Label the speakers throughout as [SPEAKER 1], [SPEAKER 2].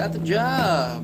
[SPEAKER 1] got the job.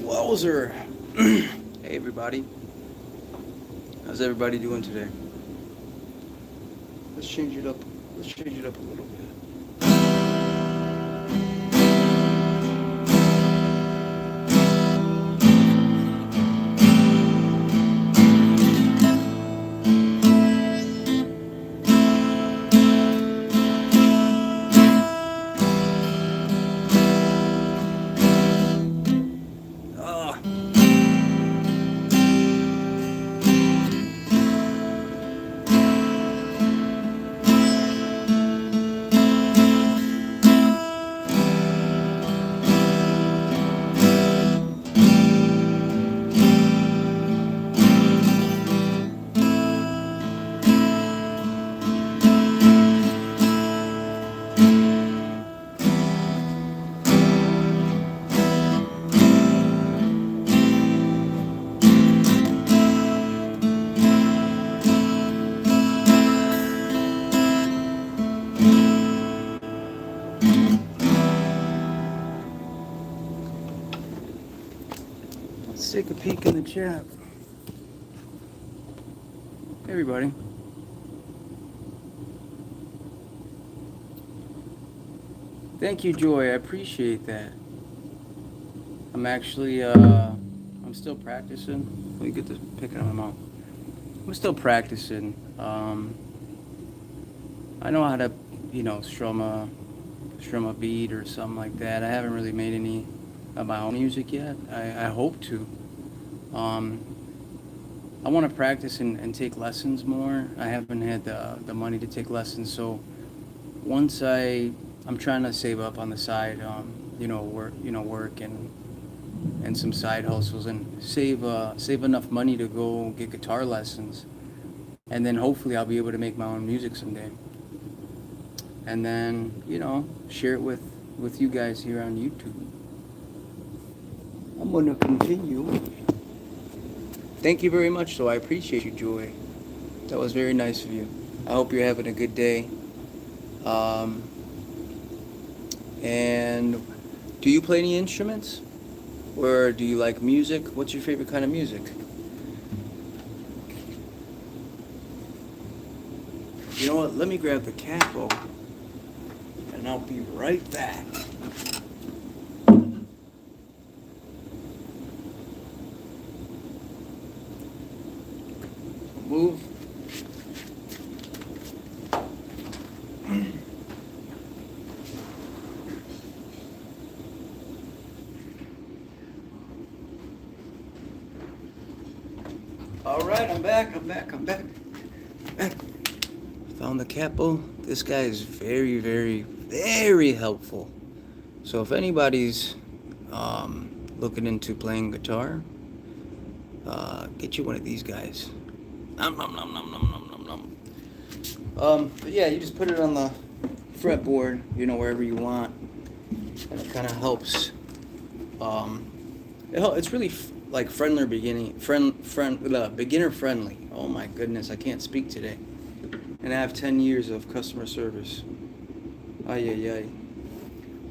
[SPEAKER 1] Wowzer. Hey everybody. How's everybody doing today? Let's change it up. Let's change it up a little bit. Ah. Let's take a peek in the chat. Hey everybody. Thank you, Joy. I appreciate that. I'm actually, I'm still practicing. Let me get this pick out of my mouth. I'm still practicing. I know how to, strum a beat or something like that. I haven't really made any of my own music yet. I hope to. I want to practice and take lessons more. I haven't had the money to take lessons, so once I'm trying to save up on the side, work and some side hustles and save enough money to go get guitar lessons, and then hopefully I'll be able to make my own music someday, and then share it with you guys here on YouTube. I'm gonna continue. Thank you very much, though. I appreciate you, Joy. That was very nice of you. I hope you're having a good day. Um, and do you play any instruments? Or do you like music? What's your favorite kind of music? You know what? Let me grab the capo, and I'll be right back. Move. All right, I'm back. Found the capo. This guy is very, very, very helpful. So if anybody's looking into playing guitar, get you one of these guys. Nom nom nom nom nom nom nom nom. But yeah, you just put it on the fretboard, wherever you want, and it kind of helps. It's really like beginner friendly. Oh my goodness, I can't speak today, and I have 10 years of customer service. Ay ay ay.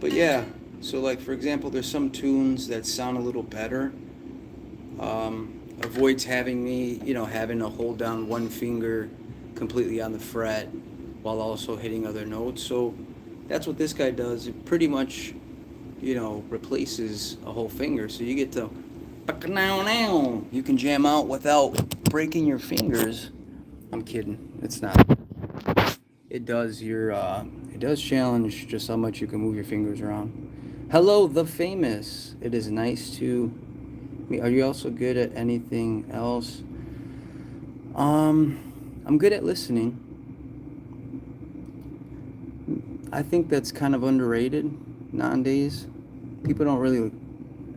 [SPEAKER 1] But yeah, so like for example, there's some tunes that sound a little better. Avoids having to hold down one finger completely on the fret while also hitting other notes. So that's what this guy does. It pretty much, replaces a whole finger. So you get to, you can jam out without breaking your fingers. I'm kidding. It's not. It does challenge just how much you can move your fingers around. Hello, the famous. It is nice to. Are you also good at anything else? I'm good at listening. I think that's kind of underrated nowadays. People don't really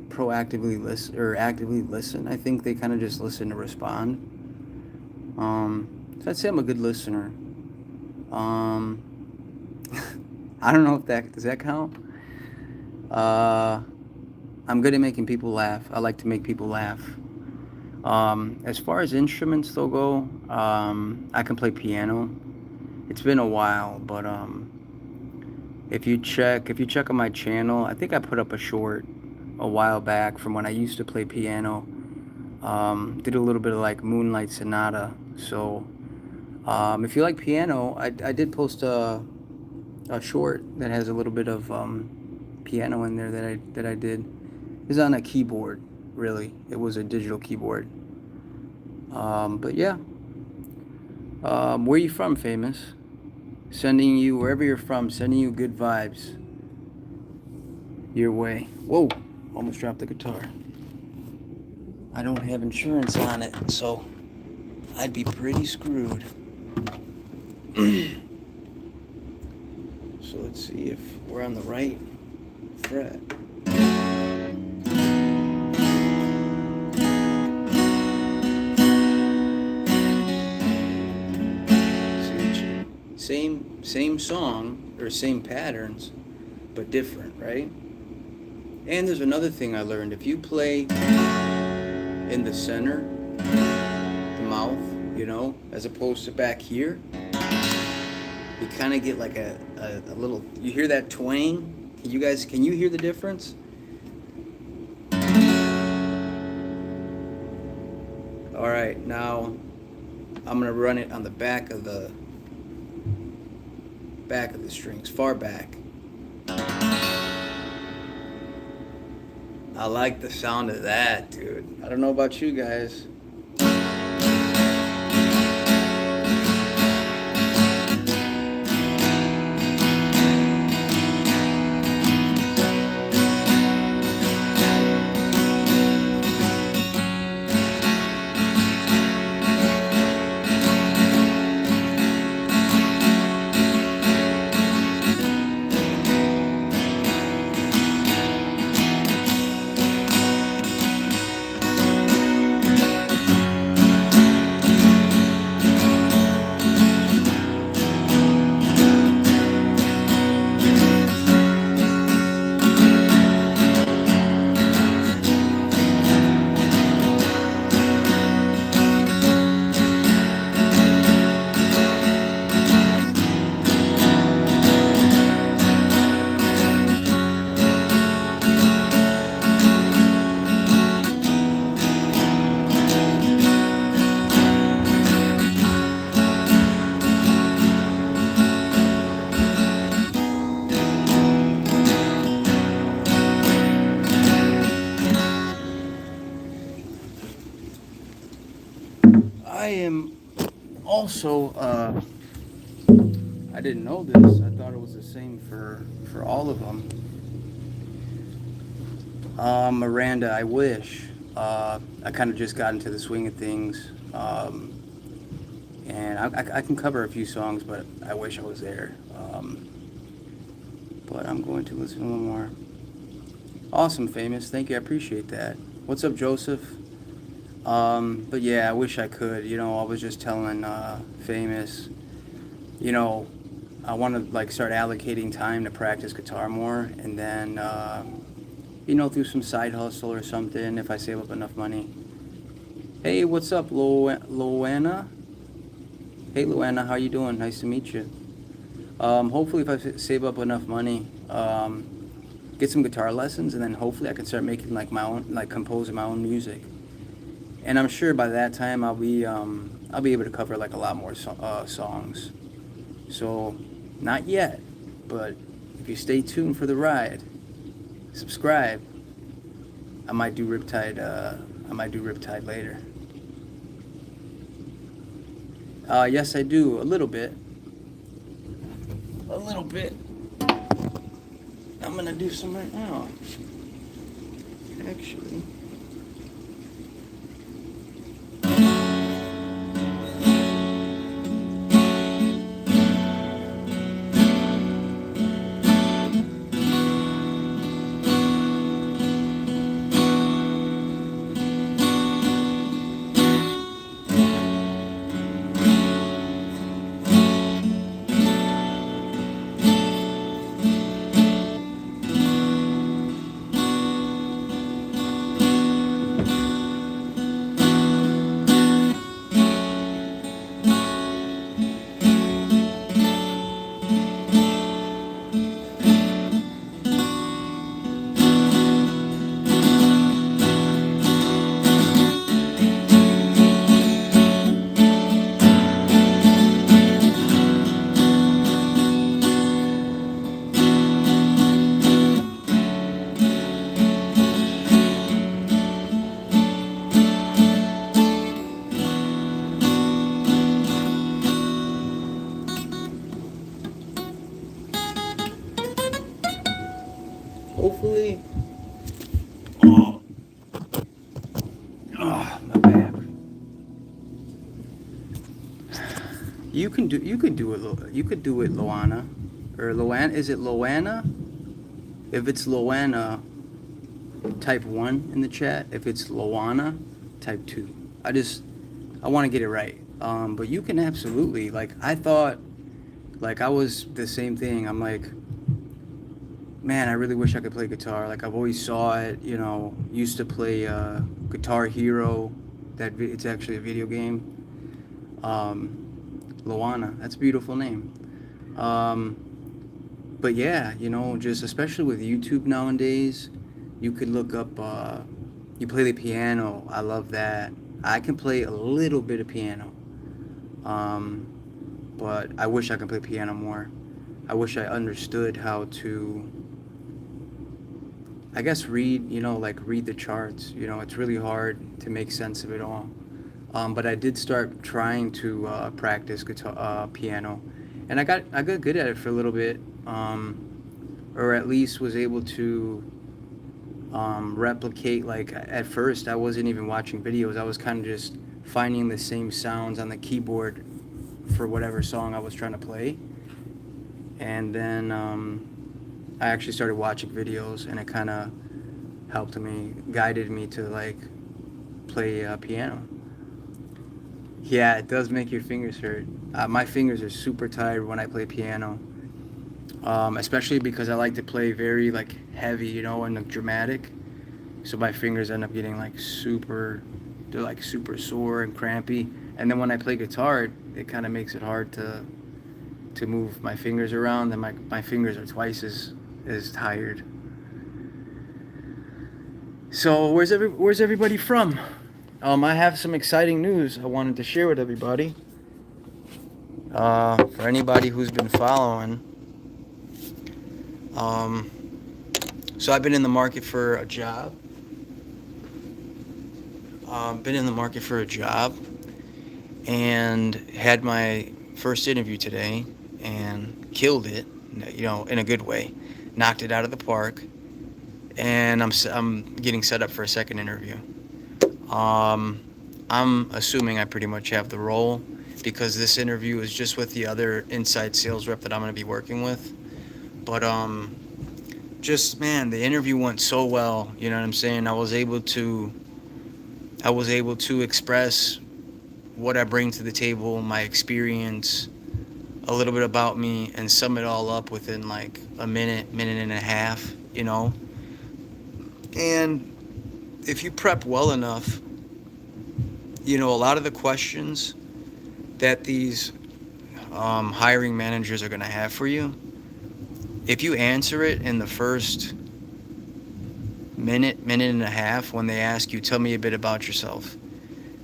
[SPEAKER 1] proactively listen or actively listen. I think they kind of just listen to respond. So I'd say I'm a good listener. I don't know if does that count? I'm good at making people laugh. I like to make people laugh. As far as instruments though go, I can play piano. It's been a while, but if you check on my channel, I think I put up a short a while back from when I used to play piano. Did a little bit of like Moonlight Sonata. So if you like piano, I did post a short that has a little bit of piano in there that I did. It's on a keyboard, really. It was a digital keyboard. But yeah. Where you from, famous? Sending you, wherever you're from, sending you good vibes your way. Whoa, almost dropped the guitar. I don't have insurance on it, so I'd be pretty screwed. So let's see if we're on the right fret. Same song or same patterns, but different, right? And there's another thing I learned. If you play in the center, the mouth, as opposed to back here, you kind of get like a little, you hear that twang? Can you hear the difference? All right, now I'm gonna run it on the back of the strings, far back. I like the sound of that, dude. I don't know about you guys. I am also, I didn't know this. I thought it was the same for all of them. Miranda, I wish. I kind of just got into the swing of things. And I can cover a few songs, but I wish I was there. But I'm going to listen to one more. Awesome, Famous. Thank you. I appreciate that. What's up, Joseph? But yeah, I wish I could. I was just telling Famous, you know, I want to like start allocating time to practice guitar more, and then through some side hustle or something if I save up enough money. Hey, what's up, Loana? Hey, Loana, how you doing? Nice to meet you. Hopefully, if I save up enough money, get some guitar lessons, and then hopefully I can start making like my own, like composing my own music. And I'm sure by that time I'll be able to cover like a lot more songs. So, not yet, but if you stay tuned for the ride, subscribe. I might do Riptide. I might do Riptide later. Yes, I do a little bit. A little bit. I'm gonna do some right now. Actually. Hopefully. Oh, my back. You could do it, Loana, or Loana. Is it Loana? If it's Loana, type 1 in the chat. If it's Loana, type 2. I want to get it right. But you can absolutely, like, I thought, like, I was the same thing. I'm like, man, I really wish I could play guitar. Like, I've always saw it, used to play Guitar Hero. It's actually a video game. Loana, that's a beautiful name. But yeah, just especially with YouTube nowadays, you could look up, you play the piano. I love that. I can play a little bit of piano. But I wish I could play piano more. I wish I understood how to, I guess, read the charts. It's really hard to make sense of it all. But I did start trying to practice guitar, piano, and I got good at it for a little bit, or at least was able to replicate. Like, at first, I wasn't even watching videos. I was kind of just finding the same sounds on the keyboard for whatever song I was trying to play, and then I actually started watching videos, and it kind of helped me, guided me to like play piano. Yeah, it does make your fingers hurt. My fingers are super tired when I play piano, especially because I like to play very like heavy, and like, dramatic. So my fingers end up getting like they're like super sore and crampy. And then when I play guitar, it kind of makes it hard to move my fingers around, and my fingers are twice as tired. So where's everybody from? I have some exciting news I wanted to share with everybody. For anybody who's been following, so I've been in the market for a job. and had my first interview today and killed it, in a good way. Knocked it out of the park, and I'm getting set up for a second interview. Um, I'm assuming I pretty much have the role because this interview is just with the other inside sales rep that I'm going to be working with. But just man, the interview went so well. You know what I'm saying? I was able to express what I bring to the table, my experience, a little bit about me, and sum it all up within like a minute, minute and a half. And if you prep well enough, a lot of the questions that these hiring managers are going to have for you, if you answer it in the first minute, minute and a half, when they ask you, tell me a bit about yourself,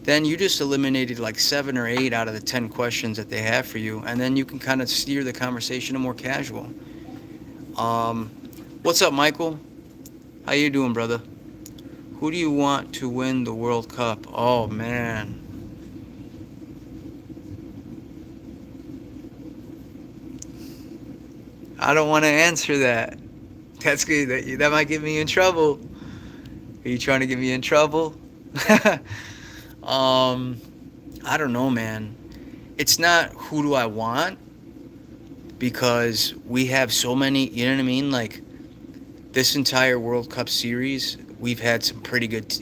[SPEAKER 1] then you just eliminated like 7 or 8 out of the 10 questions that they have for you, and then you can kind of steer the conversation to more casual. Um, what's up, Michael? How you doing, brother? Who do you want to win the World Cup? Oh, man. I don't want to answer that. That's good. That might get me in trouble. Are you trying to get me in trouble? um, I don't know, man. It's not who do I want, because we have so many, you know what I mean? Like, this entire World Cup series, we've had some pretty good,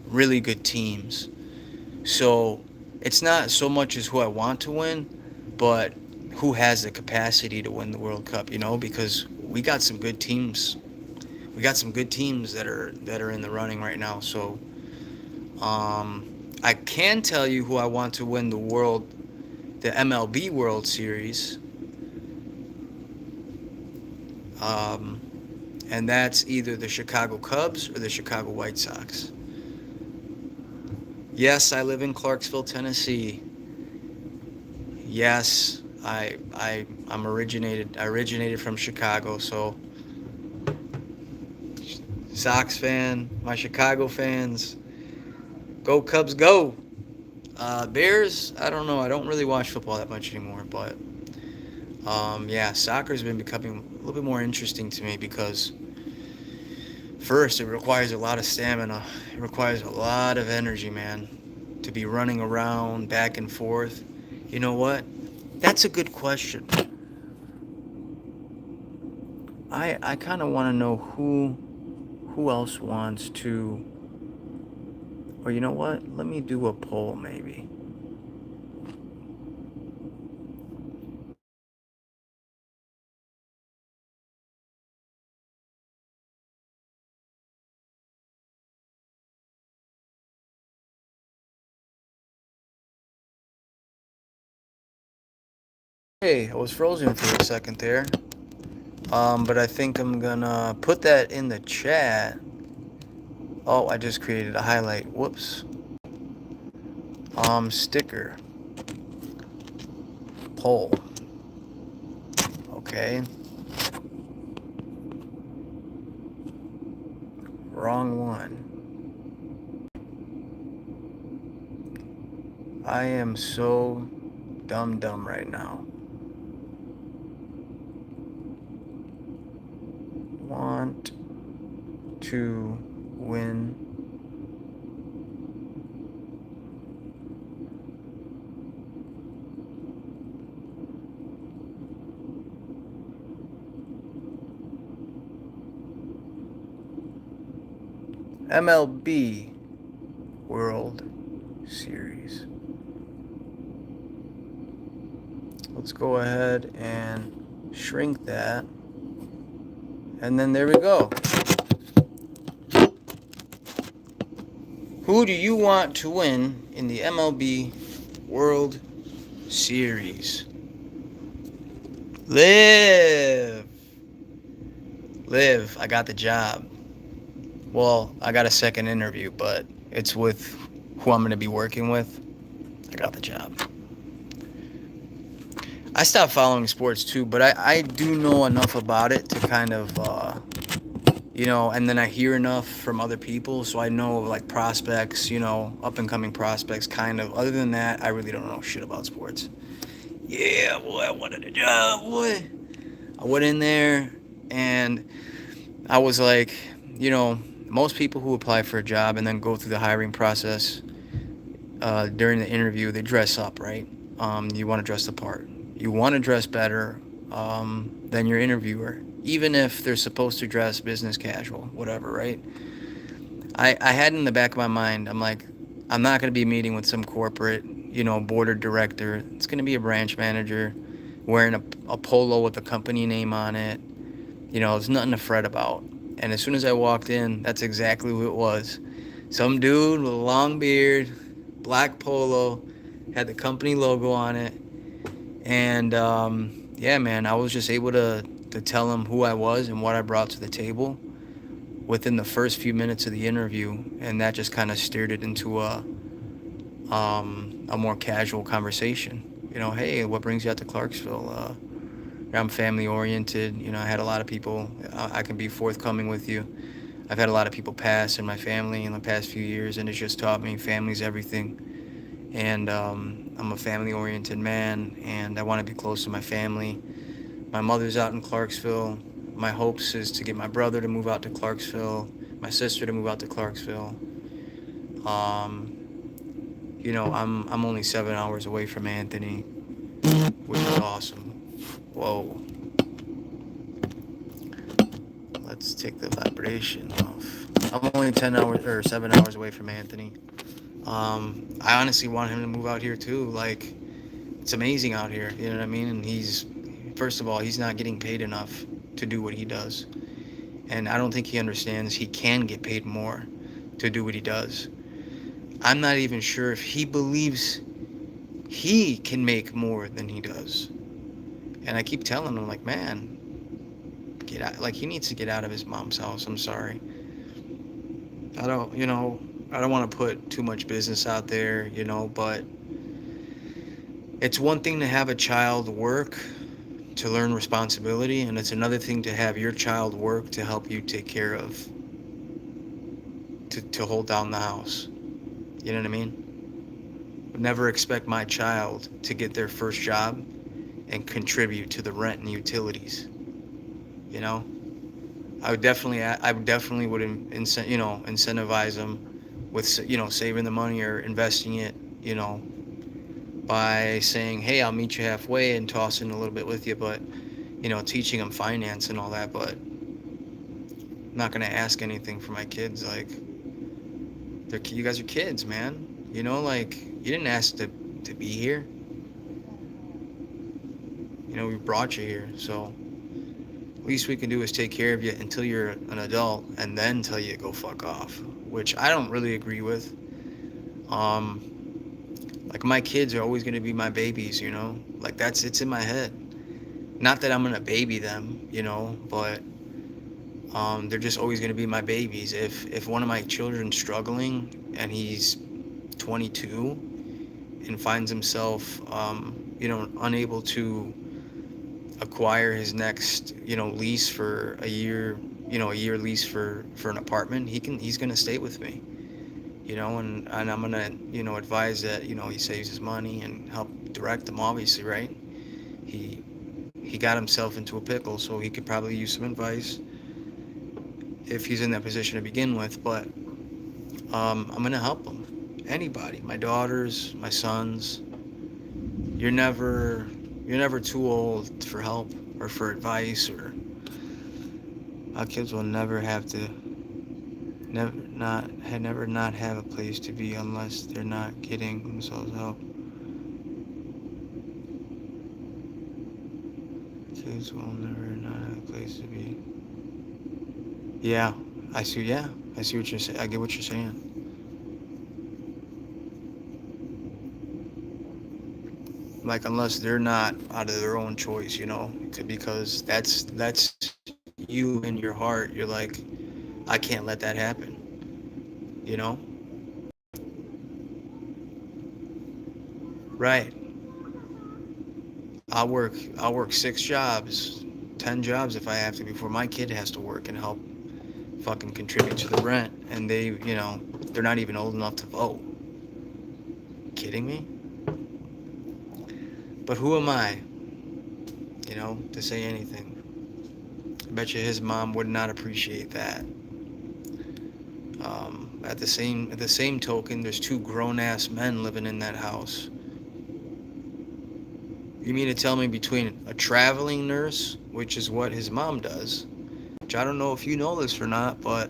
[SPEAKER 1] really good teams. So it's not so much as who I want to win, but who has the capacity to win the World Cup, because we got some good teams. We got some good teams that are in the running right now. So I can tell you who I want to win the MLB World Series. And that's either the Chicago Cubs or the Chicago White Sox. Yes, I live in Clarksville, Tennessee. Yes, I originated from Chicago, so Sox fan, my Chicago fans, go Cubs, go! Bears, I don't know. I don't really watch football that much anymore, but soccer's been becoming a little bit more interesting to me because first, it requires a lot of stamina. It requires a lot of energy, man, to be running around back and forth. You know what? That's a good question. I kind of want to know who else wants to, or you know what? Let me do a poll maybe. Hey, I was frozen for a second there. But I think I'm gonna put that in the chat. Oh, I just created a highlight. Whoops. Sticker. Poll. Okay. Wrong one. I am so dumb right now. Want to win MLB World Series. Let's go ahead and shrink that. And then there we go. Who do you want to win in the MLB World Series? Live, I got the job. Well, I got a second interview, but it's with who I'm going to be working with. I got the job. I stopped following sports too, but I do know enough about it to kind of and then I hear enough from other people, so I know like prospects, up and coming prospects, kind of. Other than that, I really don't know shit about sports. Yeah, boy, I wanted a job, boy. I went in there and I was like, most people who apply for a job and then go through the hiring process, during the interview, they dress up, right? You want to dress the part. You want to dress better than your interviewer, even if they're supposed to dress business casual, whatever, right? I had in the back of my mind, I'm like, I'm not going to be meeting with some corporate, board or director. It's going to be a branch manager wearing a polo with a company name on it. There's nothing to fret about. And as soon as I walked in, that's exactly who it was. Some dude with a long beard, black polo, had the company logo on it. And yeah, man, I was just able to tell him who I was and what I brought to the table within the first few minutes of the interview. And that just kind of steered it into a more casual conversation. Hey, what brings you out to Clarksville? I'm family oriented. I had a lot of people. I can be forthcoming with you. I've had a lot of people pass in my family in the past few years, and it's just taught me family's everything. And I'm a family oriented man, and I want to be close to my family. My mother's out in Clarksville. My hopes is to get my brother to move out to Clarksville, my sister to move out to Clarksville. I'm only 7 hours away from Anthony, which is awesome. Whoa. Let's take the vibration off. I'm only 10 hours or 7 hours away from Anthony. I honestly want him to move out here too. Like, it's amazing out here. You know what I mean? And first of all, he's not getting paid enough to do what he does. And I don't think he understands he can get paid more to do what he does. I'm not even sure if he believes he can make more than he does. And I keep telling him, like, man, get out. Like, he needs to get out of his mom's house. I'm sorry. I don't want to put too much business out there, but it's one thing to have a child work to learn responsibility, and it's another thing to have your child work to help you take care of, to hold down the house. You know what I mean? Would never expect my child to get their first job and contribute to the rent and utilities. I would definitely incentivize them with, saving the money or investing it, by saying, hey, I'll meet you halfway and tossing a little bit with you, but, teaching them finance and all that. But I'm not going to ask anything for my kids. Like, you guys are kids, man. Like, you didn't ask to be here. We brought you here, so least we can do is take care of you until you're an adult and then tell you to go fuck off, which I don't really agree with. Like, my kids are always going to be my babies, like, it's in my head. Not that I'm going to baby them, but they're just always going to be my babies. If one of my children's struggling and he's 22 and finds himself unable to acquire his next lease for a year lease for an apartment, he's gonna stay with me, and I'm gonna advise that he saves his money and help direct him, obviously, right? He got himself into a pickle, so he could probably use some advice if he's in that position to begin with. But I'm gonna help him. Anybody, my daughters, my sons. You're never too old for help or for advice, or our kids will never have to never not have a place to be unless they're not getting themselves help. Kids will never not have a place to be. Yeah, I see what you're saying. I get what you're saying. Like, unless they're not out of their own choice, because that's you in your heart. You're like, I can't let that happen, right? I'll work 6 jobs, 10 jobs if I have to before my kid has to work and help fucking contribute to the rent, and they're not even old enough to vote. Kidding me? But who am I, to say anything? I bet you his mom would not appreciate that. At the same token, there's two grown-ass men living in that house. You mean to tell me between a traveling nurse, which is what his mom does, which I don't know if you know this or not, but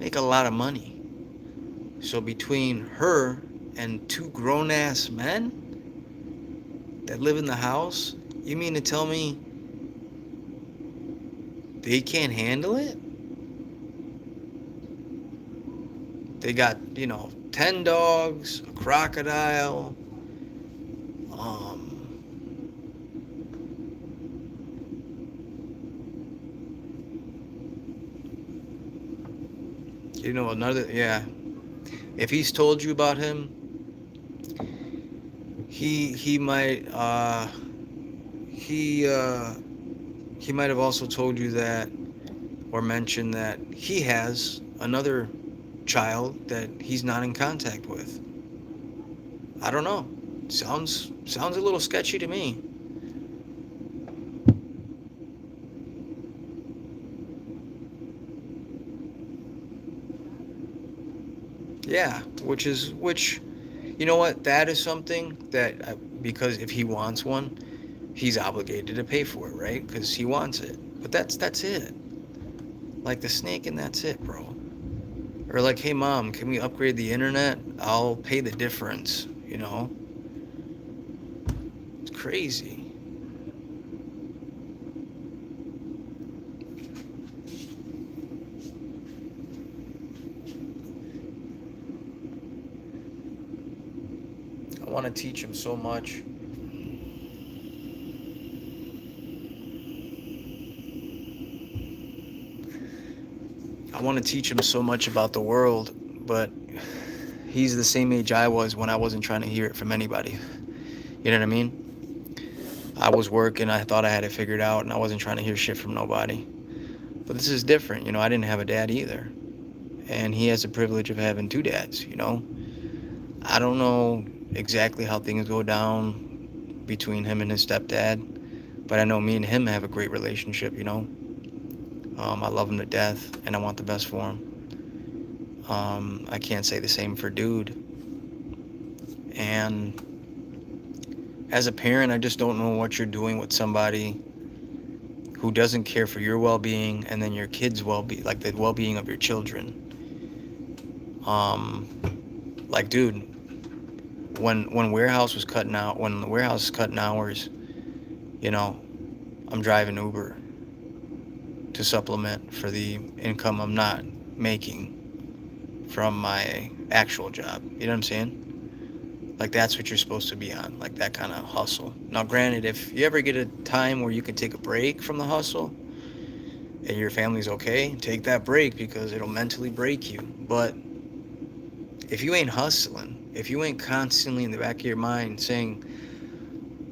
[SPEAKER 1] make a lot of money. So between her and two grown-ass men that live in the house, you mean to tell me they can't handle it? They got, 10 dogs, a crocodile, yeah. If he's told you about him, he might he might have also told you that, or mentioned that he has another child that he's not in contact with. I don't know. Sounds a little sketchy to me. Yeah, which you know what? That is something that because if he wants one, he's obligated to pay for it, right? Because he wants it. But that's it. Like the snake, and that's it, bro. Or like, hey mom, can we upgrade the internet? I'll pay the difference. It's crazy. I want to teach him so much. I want to teach him so much about the world, but he's the same age I was when I wasn't trying to hear it from anybody. You know what I mean? I was working, I thought I had it figured out, and I wasn't trying to hear shit from nobody. But this is different, I didn't have a dad either. And he has the privilege of having two dads, I don't know exactly how things go down between him and his stepdad, but I know me and him have a great relationship, I love him to death, and I want the best for him. I can't say the same for dude. And as a parent, I just don't know what you're doing with somebody who doesn't care for your well-being and then your kids' well-being, like the well-being of your children. Like, dude, when the warehouse was cutting hours, I'm driving Uber to supplement for the income I'm not making from my actual job. You know what I'm saying? Like, that's what you're supposed to be on, like that kind of hustle. Now, granted, if you ever get a time where you can take a break from the hustle and your family's okay, take that break, because it'll mentally break you. But if you ain't hustling, if you ain't constantly in the back of your mind saying,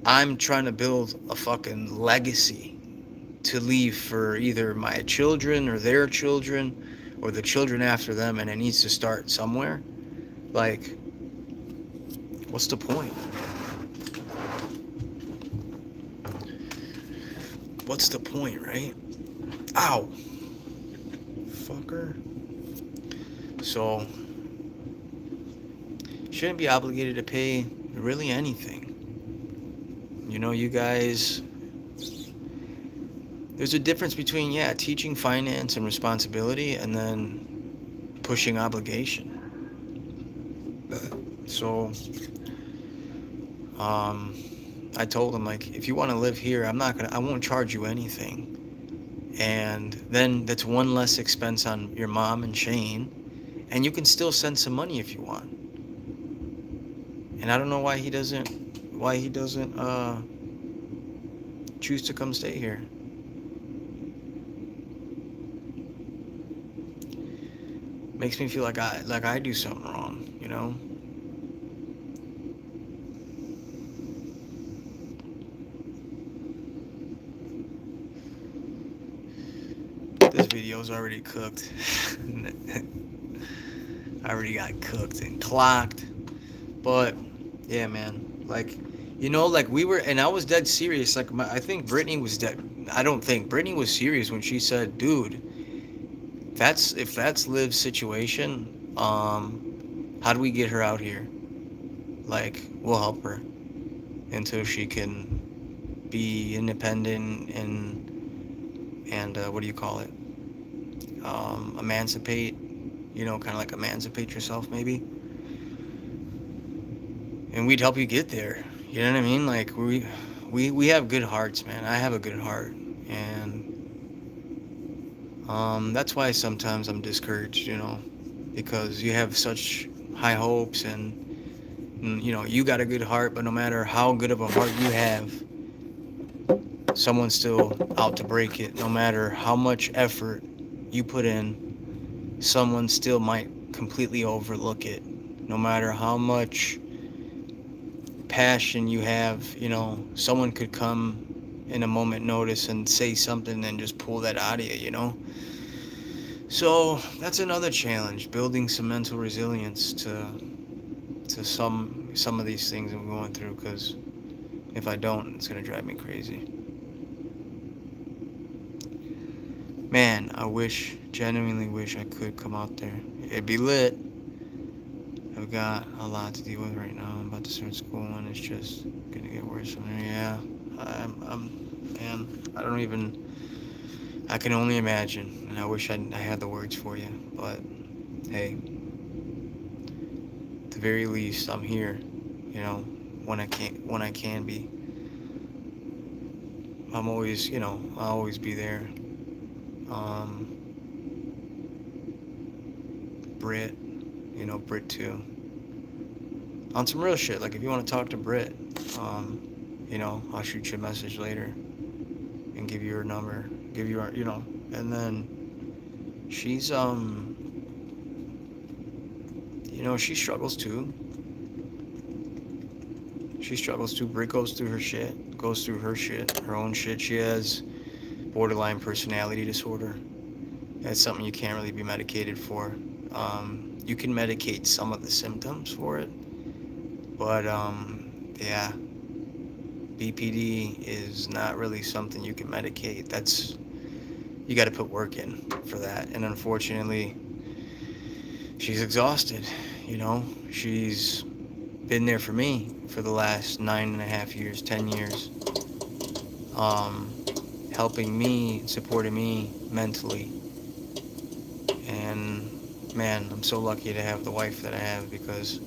[SPEAKER 1] I'm trying to build a fucking legacy to leave for either my children or their children or the children after them, and it needs to start somewhere, like, what's the point? What's the point, right? Ow. Fucker. So, shouldn't be obligated to pay really anything. You guys, there's a difference between, teaching finance and responsibility and then pushing obligation. So, I told him, like, if you want to live here, I won't charge you anything. And then that's one less expense on your mom and Shane, and you can still send some money if you want. And I don't know why he doesn't choose to come stay here. Makes me feel like I do something wrong, This
[SPEAKER 2] video's already cooked. I already got cooked and clocked. But yeah, man. Like, like we were, and I was dead serious. Like, I think Brittany was dead. I don't think Brittany was serious when she said, "Dude, if that's Liv's situation, how do we get her out here? Like, we'll help her until she can be independent and what do you call it? Emancipate. Kind of like emancipate yourself, maybe. And we'd help you get there. You know what I mean? Like we have good hearts, man. I have a good heart, and that's why sometimes I'm discouraged. Because you have such high hopes, and you got a good heart, but no matter how good of a heart you have, someone's still out to break it. No matter how much effort you put in, someone still might completely overlook it. No matter how much passion you have, someone could come in a moment notice and say something and just pull that out of you. So that's another challenge, building some mental resilience to some of these things I'm going through, because if I don't, it's gonna drive me crazy. Man, genuinely wish I could come out there. It'd be lit. I've got a lot to deal with right now. I'm about to start school, and it's just gonna get worse from there. Yeah, man, I don't even. I can only imagine, and I wish I had the words for you. But hey, at the very least, I'm here. When I can be. I'll always be there. Um, Brit, Brit too. On some real shit, like if you want to talk to Brit, I'll shoot you a message later and give you her number, and then she's she struggles too. She struggles too. Brit goes through her shit, her own shit. She has borderline personality disorder. That's something you can't really be medicated for. You can medicate some of the symptoms for it, but yeah, BPD is not really something you can medicate. You got to put work in for that, and unfortunately, she's exhausted. She's been there for me for the last 9.5 years, 10 years, um, helping me, supporting me mentally. And man, I'm so lucky to have the wife that I have, because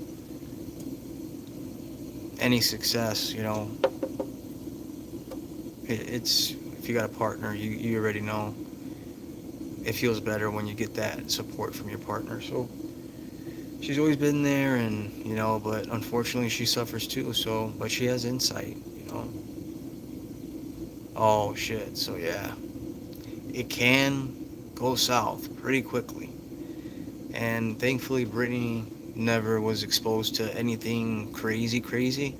[SPEAKER 2] any success, it's if you got a partner, you already know it feels better when you get that support from your partner. So she's always been there, and but unfortunately she suffers too. So, but she has insight. Oh shit. So yeah, it can go south pretty quickly. And thankfully, Brittany never was exposed to anything crazy.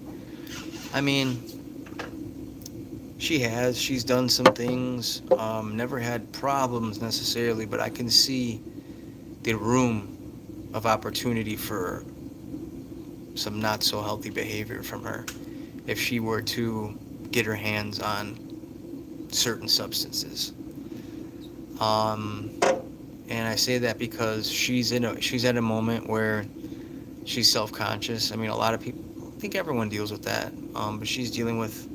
[SPEAKER 2] I mean, she's done some things, never had problems necessarily, but I can see the room of opportunity for some not so healthy behavior from her if she were to get her hands on certain substances. Um, and I say that because she's at a moment where she's self-conscious. I mean, a lot of people, I think everyone deals with that, but she's dealing with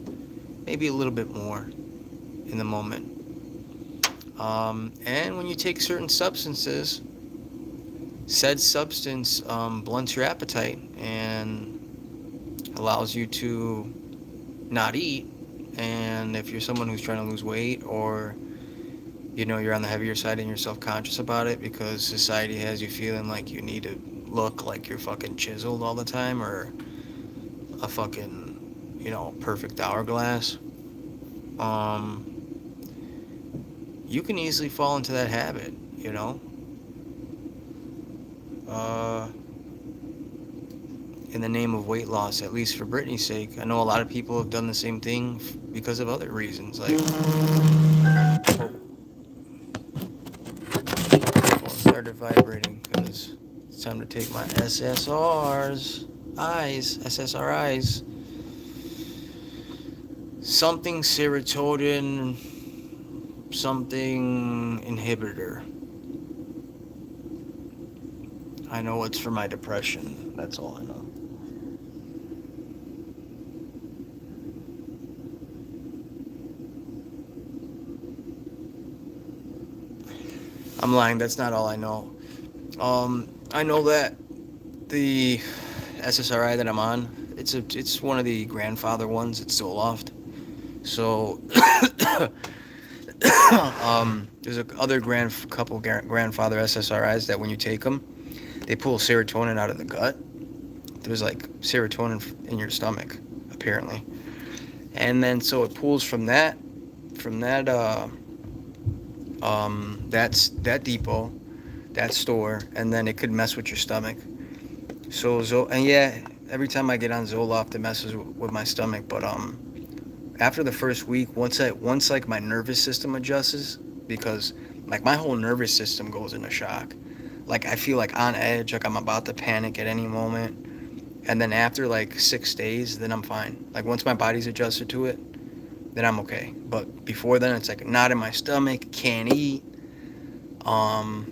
[SPEAKER 2] maybe a little bit more in the moment. And when you take certain substances, said substance blunts your appetite and allows you to not eat. And if you're someone who's trying to lose weight, or you're on the heavier side and you're self-conscious about it because society has you feeling like you need to look like you're fucking chiseled all the time, or a fucking perfect hourglass, um you can easily fall into that habit. uh in the name of weight loss, at least for Brittany's sake. I know a lot of people have done the same thing because of other reasons, like started vibrating because it's time to take my SSRIs. Something serotonin, something inhibitor. I know it's for my depression. That's all I know. I'm lying. That's not all I know. I know that the SSRI that I'm on, it's one of the grandfather ones. It's Zoloft. So, there's a other grandfather SSRIs that when you take them, they pull serotonin out of the gut. There's like serotonin in your stomach, apparently, and then so it pulls that's that depot, that store, and then it could mess with your stomach. And yeah, every time I get on Zoloft, it messes with my stomach. But after the first week, once like my nervous system adjusts, because like my whole nervous system goes into shock. Like I feel like on edge, like I'm about to panic at any moment. And then after like 6 days, then I'm fine. Like once my body's adjusted to it, then I'm okay. But before then, it's like knot in my stomach, can't eat. On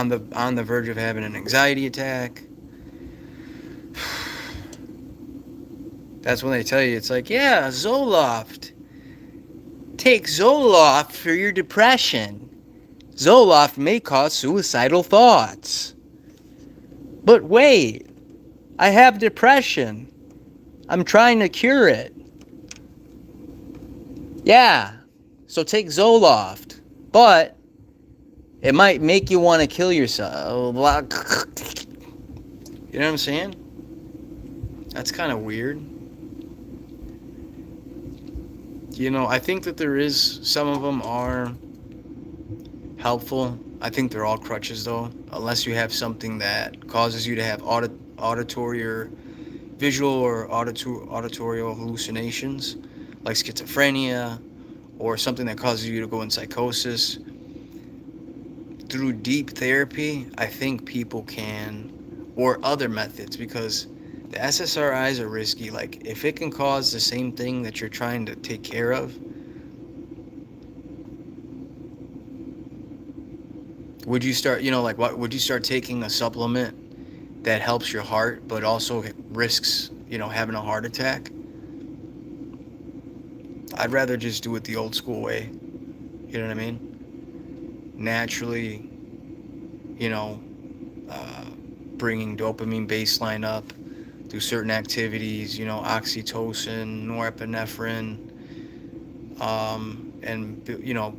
[SPEAKER 2] the verge of having an anxiety attack. That's when they tell you, it's like, yeah, Zoloft. Take Zoloft for your depression. Zoloft may cause suicidal thoughts. But wait, I have depression. I'm trying to cure it. Yeah, so take Zoloft. But it might make you want to kill yourself. You know what I'm saying? That's kind of weird. I think that there is, some of them are helpful. I think they're all crutches though, unless you have something that causes you to have auditory or visual or auditorial hallucinations, like schizophrenia, or something that causes you to go in psychosis. Through deep therapy, I think people can, or other methods, because the SSRIs are risky. Like, if it can cause the same thing that you're trying to take care of, would you start, would you start taking a supplement that helps your heart, but also risks, having a heart attack? I'd rather just do it the old school way. You know what I mean? Naturally, bringing dopamine baseline up through certain activities, oxytocin, norepinephrine, and,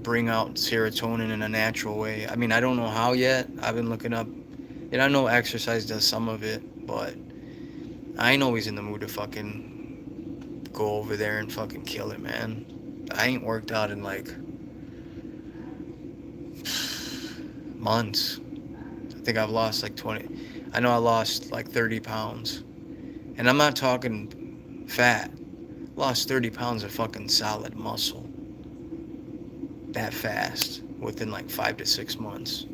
[SPEAKER 2] bring out serotonin in a natural way. I mean, I don't know how yet. I've been looking up, and I know exercise does some of it, but I ain't always in the mood to fucking go over there and fucking kill it, man. I ain't worked out in like months. I think I've lost like 20. I know I lost like 30 pounds. And I'm not talking fat. Lost 30 pounds of fucking solid muscle. That fast. Within like 5 to 6 months.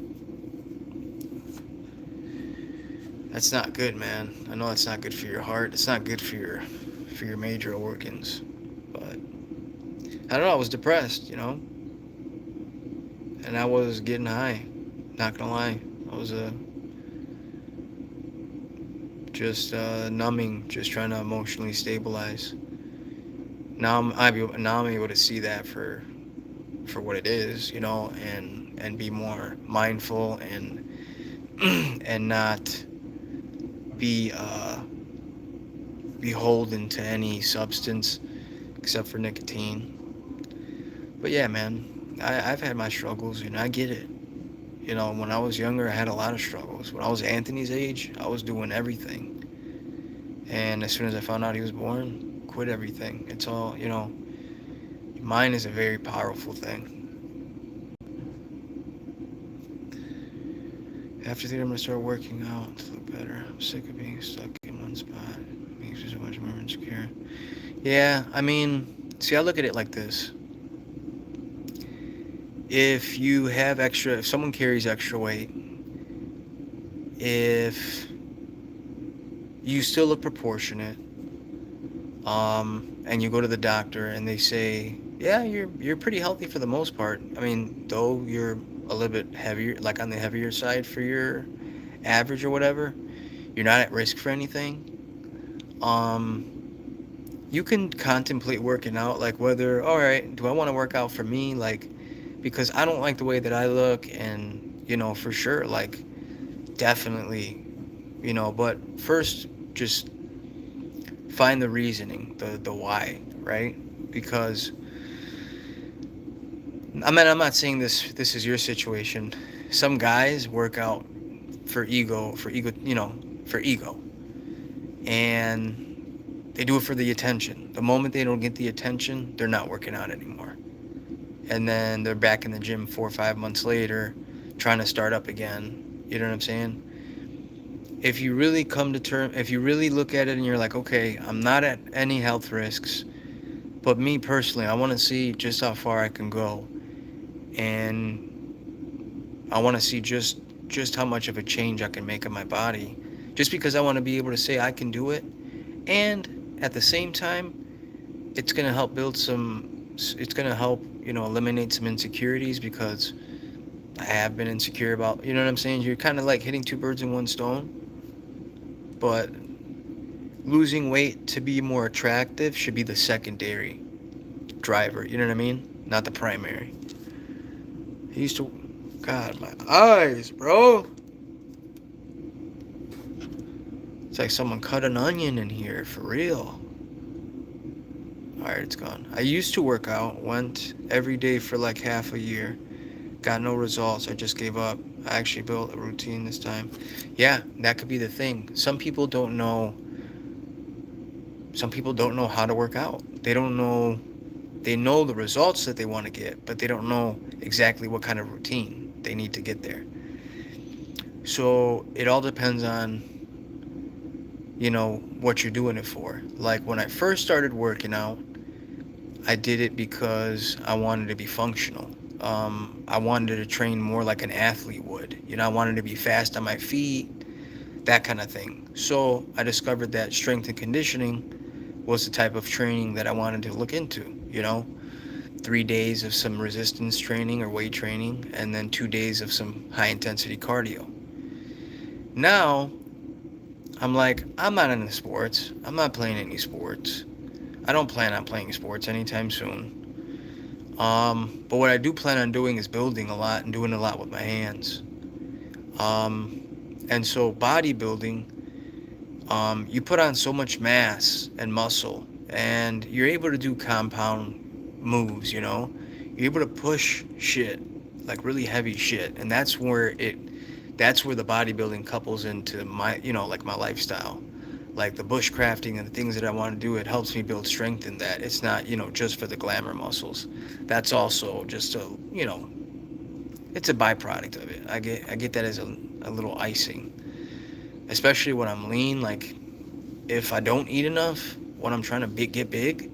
[SPEAKER 2] That's not good, man. I know that's not good for your heart. It's not good for your major organs. But I don't know, I was depressed, And I was getting high. Not gonna lie. I was just numbing, just trying to emotionally stabilize. Now I'm able to see that for what it is, and be more mindful and and not be beholden to any substance except for nicotine. But yeah, man, I've had my struggles, I get it. When I was younger, I had a lot of struggles. When I was Anthony's age, I was doing everything. And as soon as I found out he was born, quit everything. It's all, mind is a very powerful thing. After theater, I'm going to start working out to look better. I'm sick of being stuck in one spot. It makes me so much more insecure. Yeah, I mean, see, I look at it like this. if someone carries extra weight, if you still look proportionate, and you go to the doctor and they say, yeah, you're pretty healthy for the most part. I mean, though you're a little bit heavier, like on the heavier side for your average or whatever, you're not at risk for anything. Um, you can contemplate working out, like whether, all right, do I want to work out for me? Like, because I don't like the way that I look, and, for sure, like, definitely, but first, just find the reasoning, the why, right? Because, I mean, I'm not saying this is your situation. Some guys work out for ego, for ego. And they do it for the attention. The moment they don't get the attention, they're not working out anymore. And then they're back in the gym 4 or 5 months later, trying to start up again. You know what I'm saying? If you really if you really look at it and you're like, okay, I'm not at any health risks, but me personally, I want to see just how far I can go. And I want to see just how much of a change I can make in my body. Just because I want to be able to say I can do it. And at the same time, it's going to help it's going to help, eliminate some insecurities, because I have been insecure about, you know what I'm saying? You're kind of like hitting two birds in one stone. But losing weight to be more attractive should be the secondary driver, you know what I mean? Not the primary. God, my eyes, bro. It's like someone cut an onion in here, for real. Alright, it's gone. I used to work out, went every day for like half a year. Got no results, I just gave up. I actually built a routine this time. Yeah, that could be the thing. Some people don't know how to work out. They know the results that they want to get, but they don't know exactly what kind of routine they need to get there. So it all depends on, what you're doing it for. Like when I first started working out, I did it because I wanted to be functional. I wanted to train more like an athlete would. I wanted to be fast on my feet, that kind of thing. So I discovered that strength and conditioning was the type of training that I wanted to look into, 3 days of some resistance training or weight training, and then 2 days of some high intensity cardio. Now, I'm like, I'm not into sports. I'm not playing any sports. I don't plan on playing sports anytime soon. But what I do plan on doing is building a lot and doing a lot with my hands. And so bodybuilding, you put on so much mass and muscle, and you're able to do compound moves, You're able to push shit, like really heavy shit. And that's where the bodybuilding couples into my, like my lifestyle. Like the bushcrafting and the things that I want to do, it helps me build strength in that. It's not, just for the glamour muscles. That's also just it's a byproduct of it. I get that as a little icing. Especially when I'm lean, like if I don't eat enough, when I'm trying to get big,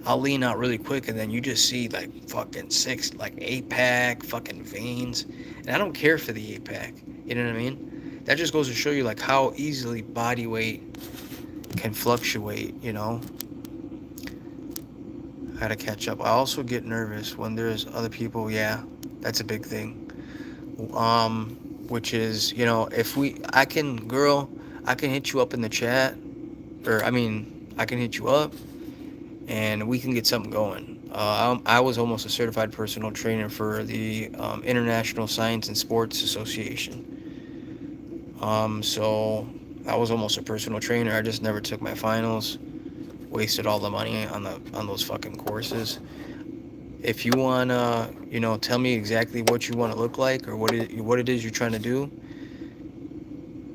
[SPEAKER 2] I'll lean out really quick, and then you just see like fucking 8-pack, fucking veins. And I don't care for the 8-pack, you know what I mean? That just goes to show you like how easily body weight can fluctuate, I gotta catch up. I also get nervous when there's other people. Yeah, that's a big thing. Which is, I can hit you up in the chat, I can hit you up and we can get something going. I was almost a certified personal trainer for the International Science and Sports Association. So I was almost a personal trainer. I just never took my finals. Wasted all the money on those fucking courses. If you wanna, tell me exactly what you want to look like or what it is you're trying to do,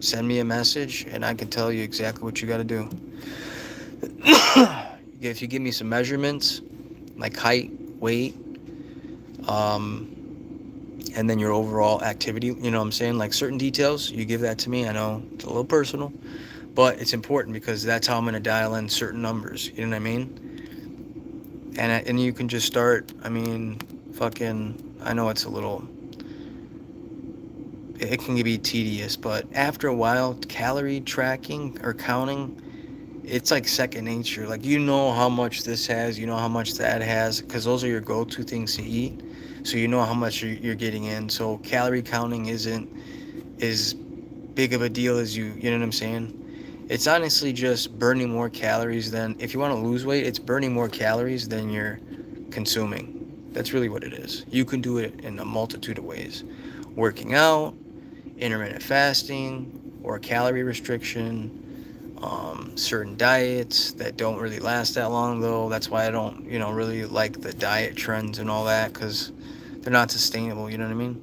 [SPEAKER 2] send me a message and I can tell you exactly what you got to do. If you give me some measurements, like height, weight, and then your overall activity, what I'm saying, like certain details, you give that to me. I know it's a little personal, but it's important because that's how I'm going to dial in certain numbers, you know what I mean? And you can just start, I know it's a little, it can be tedious, but after a while, calorie tracking or counting, it's like second nature. Like, you know how much this has, you know how much that has, because those are your go-to things to eat. So you know how much you're getting in. So calorie counting isn't as big of a deal as you know what I'm saying? It's honestly just burning more calories than, if you want to lose weight, it's burning more calories than you're consuming. That's really what it is. You can do it in a multitude of ways. Working out, intermittent fasting, or calorie restriction, certain diets that don't really last that long though. That's why I don't, really like the diet trends and all that, because they're not sustainable, you know what I mean?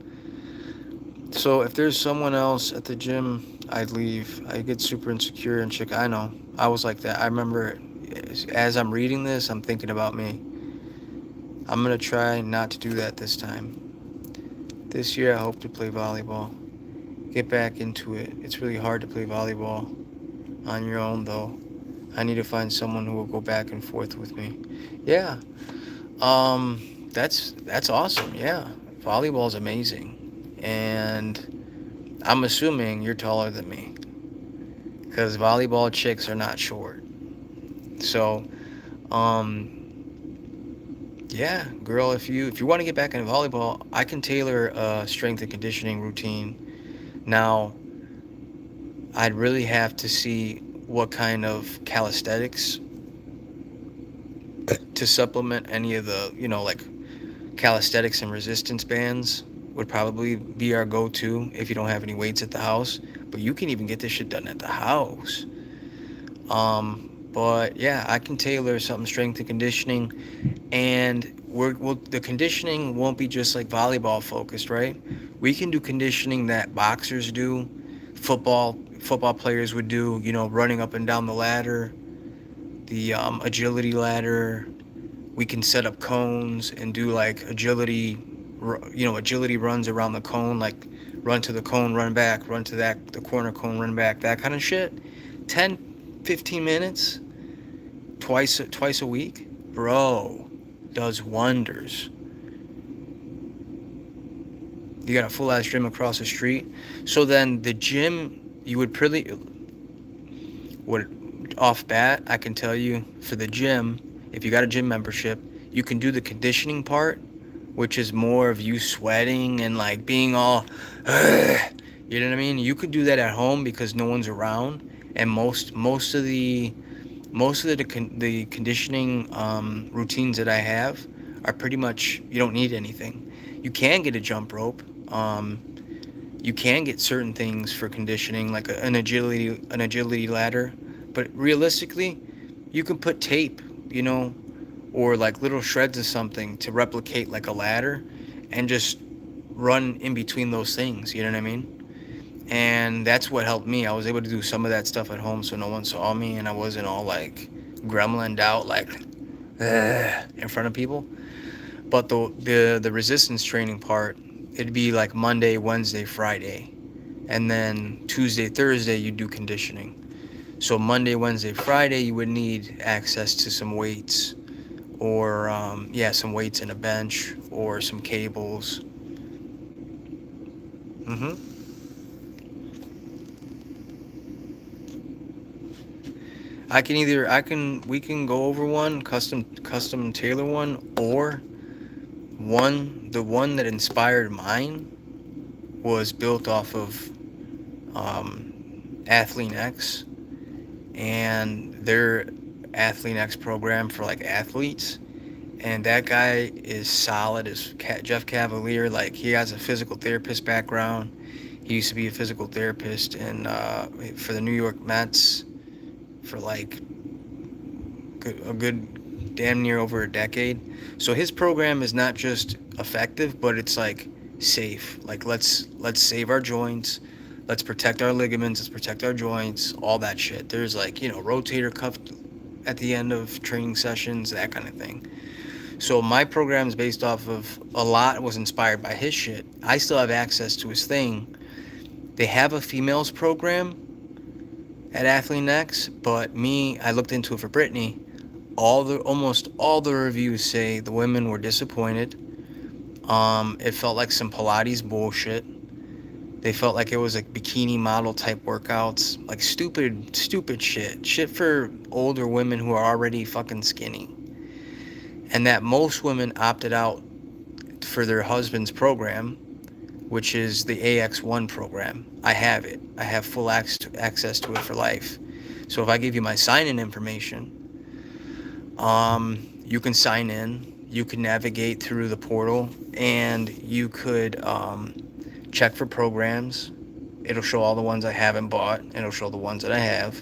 [SPEAKER 2] So if there's someone else at the gym, I'd leave. I get super insecure and I know. I was like that. I remember as I'm reading this, I'm thinking about me. I'm going to try not to do that this time. This year I hope to play volleyball. Get back into it. It's really hard to play volleyball on your own though. I need to find someone who will go back and forth with me. Yeah. That's awesome. Yeah. Volleyball is amazing. And I'm assuming you're taller than me, because volleyball chicks are not short. So, yeah, girl, if you want to get back into volleyball, I can tailor a strength and conditioning routine. Now, I'd really have to see what kind of calisthenics to supplement any of the, like calisthenics and resistance bands would probably be our go-to if you don't have any weights at the house. But you can even get this shit done at the house. But yeah, I can tailor something strength and conditioning, and the conditioning won't be just like volleyball focused, right? We can do conditioning that boxers do, football players would do, running up and down the ladder, the agility ladder. We can set up cones and do like agility runs around the cone, like run to the cone, run back, run to the corner cone, run back, that kind of shit. 10-15 minutes twice a week, bro, does wonders. You got a full ass gym across the street. So then the gym, you would off bat, I can tell you, for the gym, if you got a gym membership, you can do the conditioning part, which is more of you sweating and like being all, you know what I mean? You could do that at home because no one's around, and most of the conditioning routines that I have are pretty much, you don't need anything. You can get a jump rope. You can get certain things for conditioning, like an agility ladder. But realistically, you can put tape, or like little shreds of something to replicate like a ladder, and just run in between those things. You know what I mean? And that's what helped me. I was able to do some of that stuff at home so no one saw me, and I wasn't all like gremlined out like in front of people. But the resistance training part, it'd be like Monday, Wednesday, Friday, and then Tuesday, Thursday you do conditioning. So Monday, Wednesday, Friday you would need access to some weights, or some weights and a bench, or some cables. We can go over one, custom tailor one, or the one that inspired mine was built off of Athlean X and their Athlean X program for like athletes. And that guy is solid as Jeff Cavalier. Like, he has a physical therapist background. He used to be a physical therapist for the New York Mets for like a good damn near over a decade. So his program is not just effective, but it's like safe. Like, let's save our joints, let's protect our ligaments, let's protect our joints, all that shit. There's like, rotator cuff at the end of training sessions, that kind of thing. So my program is based off of, a lot was inspired by his shit. I still have access to his thing. They have a females program at Athlean X, but I looked into it for Brittany. Almost all the reviews say the women were disappointed. It felt like some Pilates bullshit. They felt like it was like bikini model type workouts, like stupid shit for older women who are already fucking skinny. And that most women opted out for their husband's program, which is the AX1 program. I have it. I have full access to it for life. So if I give you my sign-in information, you can sign in, you can navigate through the portal, and you could check for programs. It'll show all the ones I haven't bought. It'll show the ones that I have.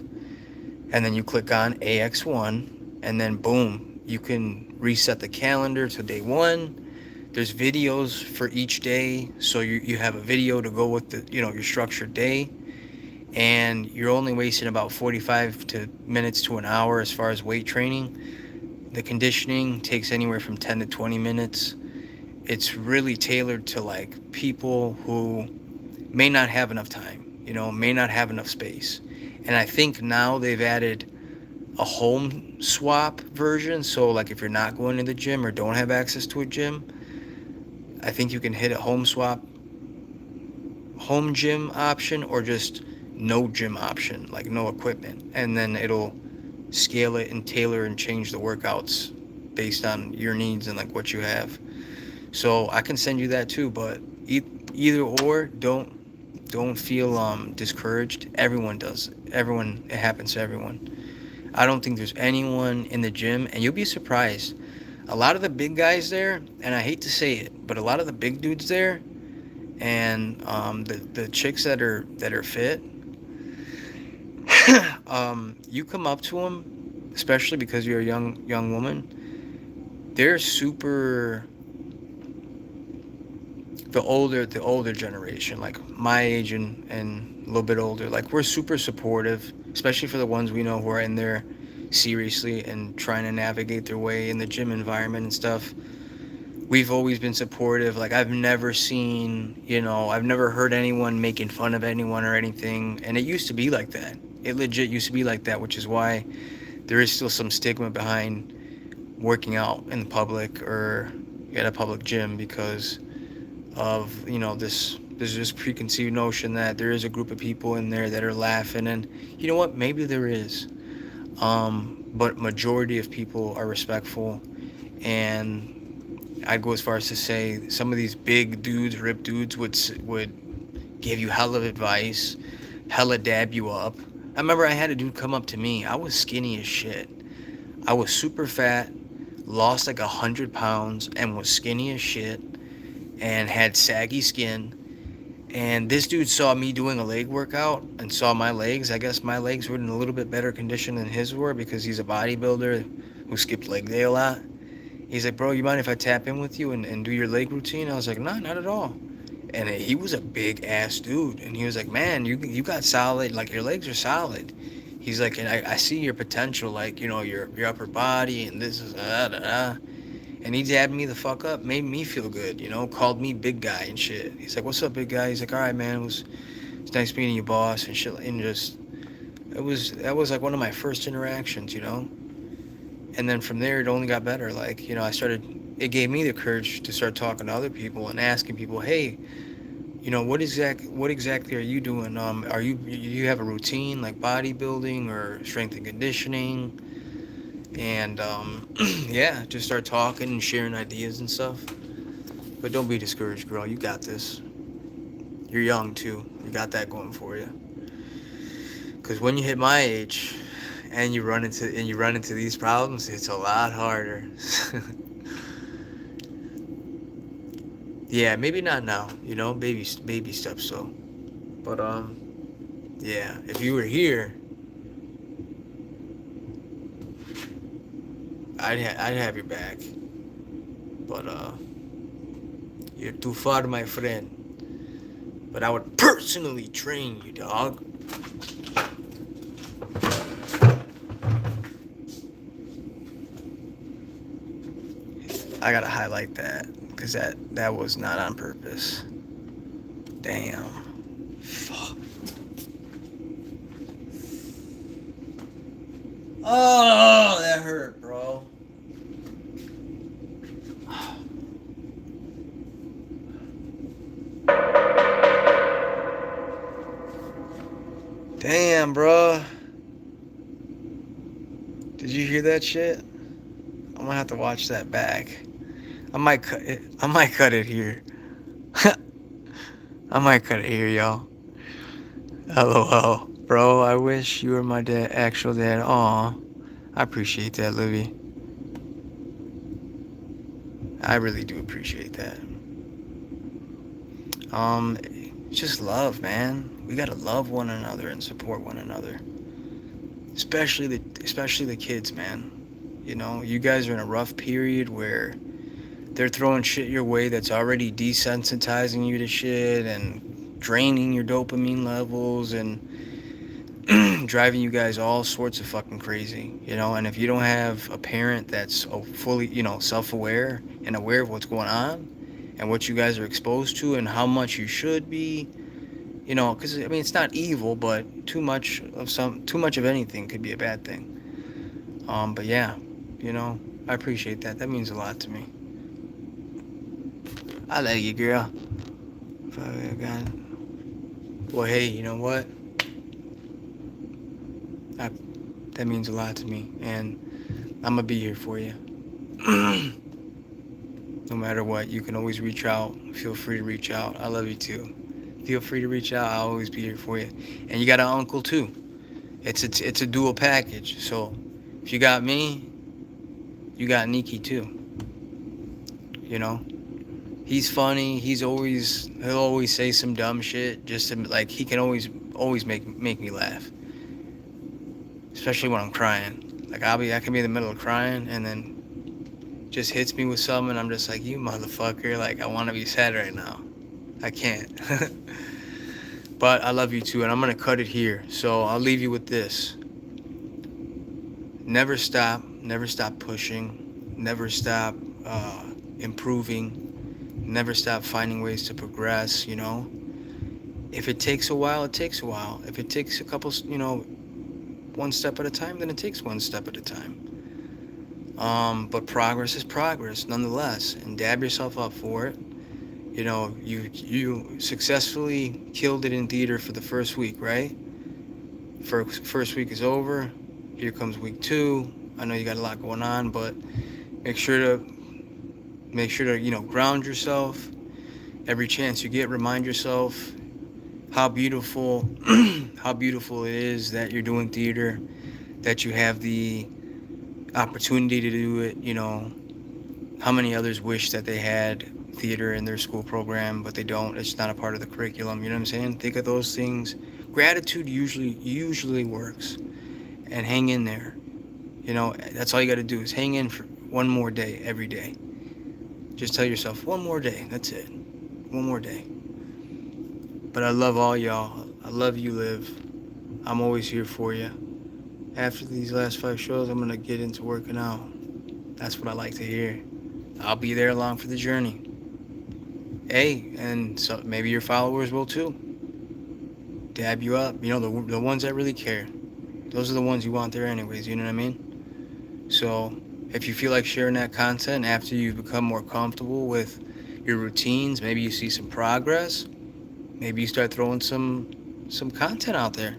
[SPEAKER 2] And then you click on AX1, and then boom, you can reset the calendar to day one. There's videos for each day, so you have a video to go with the, your structured day. And you're only wasting about 45 minutes to an hour as far as weight training. The conditioning takes anywhere from 10 to 20 minutes. It's really tailored to like people who may not have enough time, may not have enough space. And I think now they've added a home swap version. So like if you're not going to the gym or don't have access to a gym, I think you can hit a home swap, home gym option, or just no gym option, like no equipment. And then it'll scale it and tailor and change the workouts based on your needs and like what you have. So I can send you that too, but either or, don't feel discouraged. Everyone does. It happens to everyone. I don't think there's anyone in the gym, and you'll be surprised. A lot of the big guys there, and I hate to say it, but a lot of the big dudes there, and the chicks that are fit, you come up to them, especially because you're a young woman. They're super. The older generation, like my age and a little bit older, like we're super supportive, especially for the ones we know who are in there seriously and trying to navigate their way in the gym environment and stuff. We've always been supportive. Like I've never heard anyone making fun of anyone or anything. And it used to be like that. It legit used to be like that, which is why there is still some stigma behind working out in the public or at a public gym, because of there's this preconceived notion that there is a group of people in there that are laughing. And you know what, maybe there is, but majority of people are respectful. And I'd go as far as to say some of these big dudes, ripped dudes, would give you hella advice, hella dab you up. I remember I had a dude come up to me. I was skinny as shit. I was super fat, lost like 100 pounds, and was skinny as shit and had saggy skin. And this dude saw me doing a leg workout and saw my legs. I guess my legs were in a little bit better condition than his were, because he's a bodybuilder who skipped leg day a lot. He's like, bro, you mind if I tap in with you and do your leg routine? I was like, nah, not at all. And he was a big ass dude. And he was like, man, you got solid, like your legs are solid. He's like, and I see your potential, like, your upper body and this is And he jabbed me the fuck up, made me feel good, called me big guy and shit. He's like, what's up, big guy? He's like, all right, man, it's nice meeting you, boss, and shit. And that was like one of my first interactions, And then from there, it only got better. Like, it gave me the courage to start talking to other people and asking people, hey, what exactly are you doing? You have a routine like bodybuilding or strength and conditioning? And yeah, just start talking and sharing ideas and stuff. But don't be discouraged, girl. You got this. You're young too. You got that going for you. Because when you hit my age and you run into these problems, it's a lot harder. Yeah, maybe not now. Baby steps though. But yeah, if you were here, I'd have your back. But you're too far, my friend. But I would personally train you, dog. I gotta highlight that, because that was not on purpose. Damn. Fuck. Oh, that hurt, bro. that shit? I'm gonna have to watch that back. I might cut it. I might cut it here. I might cut it here, y'all. LOL. Bro, I wish you were my dad, actual dad. Aw. I appreciate that, Livy. I really do appreciate that. Just love, man. We gotta love one another and support one another. Especially the kids, man. You know, you guys are in a rough period where they're throwing shit your way that's already desensitizing you to shit and draining your dopamine levels and driving you guys all sorts of fucking crazy, you know. And if you don't have a parent that's fully, you know, self-aware and aware of what's going on and what you guys are exposed to and how much you should be, you know, because I mean it's not evil, but too much of anything could be a bad thing. But yeah, you know, I appreciate that. That means a lot to me. I love you, girl. Well, hey, you know what? That means a lot to me, and I'm gonna be here for you. No matter what, you can always reach out. Feel free to reach out. I love you too. Feel free to reach out. I'll always be here for you. And you got an uncle too. It's a dual package. So if you got me, you got Nikki too. You know, he's funny. He'll always say some dumb shit just to, like, he can always make me laugh. Especially when I'm crying. Like I can be in the middle of crying and then just hits me with something and I'm just like, you motherfucker, like I want to be sad right now. I can't. But I love you too, and I'm gonna cut it here. So I'll leave you with this. Never stop pushing, never stop improving, never stop finding ways to progress, you know. If it takes a while, it takes a while. If it takes a couple, you know, one step at a time, then it takes one step at a time. But progress is progress nonetheless, and dab yourself up for it. You know, you successfully killed it in theater for the first week, right? First week is over. Here comes week 2. I know you got a lot going on, but make sure to you know, ground yourself. Every chance you get, remind yourself how beautiful it is that you're doing theater, that you have the opportunity to do it. You know, how many others wish that they had theater in their school program, but they don't. It's not a part of the curriculum. You know what I'm saying? Think of those things. Gratitude usually works, and hang in there. You know, that's all you got to do is hang in for one more day every day. Just tell yourself one more day. That's it. One more day. But I love all y'all. I love you, Liv. I'm always here for you. After these last 5 shows, I'm gonna get into working out. That's what I like to hear. I'll be there along for the journey. Hey, and so maybe your followers will too. Dab you up. You know, the ones that really care. Those are the ones you want there anyways, you know what I mean? So if you feel like sharing that content after you've become more comfortable with your routines, maybe you see some progress, maybe you start throwing some content out there.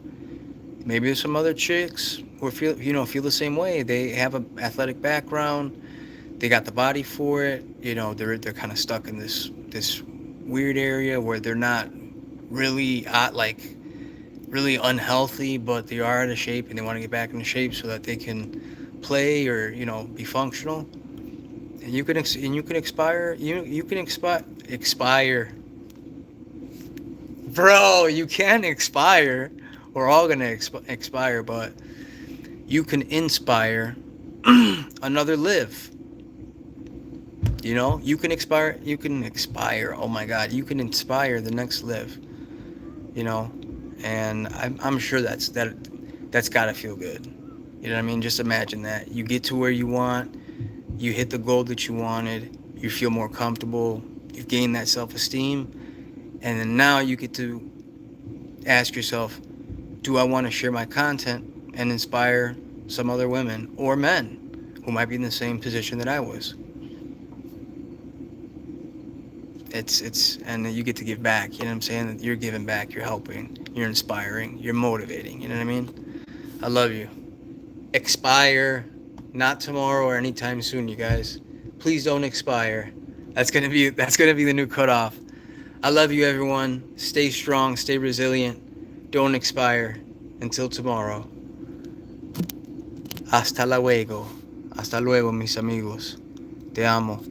[SPEAKER 2] Maybe there's some other chicks who feel the same way. They have an athletic background. They got the body for it. You know, they're kind of stuck in this weird area where they're not really really unhealthy, but they are out of shape and they want to get back into shape so that they can play or, you know, be functional. And you can expire. Bro, you can expire. We're all gonna expire, but you can inspire another Liv. You know, you can expire. Oh my God, you can inspire the next Liv. You know, and I'm sure that's gotta feel good. You know what I mean? Just imagine that you get to where you want, you hit the goal that you wanted, you feel more comfortable, you've gained that self-esteem, and then now you get to ask yourself, do I want to share my content and inspire some other women or men who might be in the same position that I was? And you get to give back, you know what I'm saying? You're giving back, you're helping, you're inspiring, you're motivating, you know what I mean? I love you. Expire. Not tomorrow or anytime soon, you guys. Please don't expire. That's gonna be the new cutoff. I love you, everyone. Stay strong, stay resilient. Don't expire. Until tomorrow. Hasta luego. Hasta luego, mis amigos. Te amo.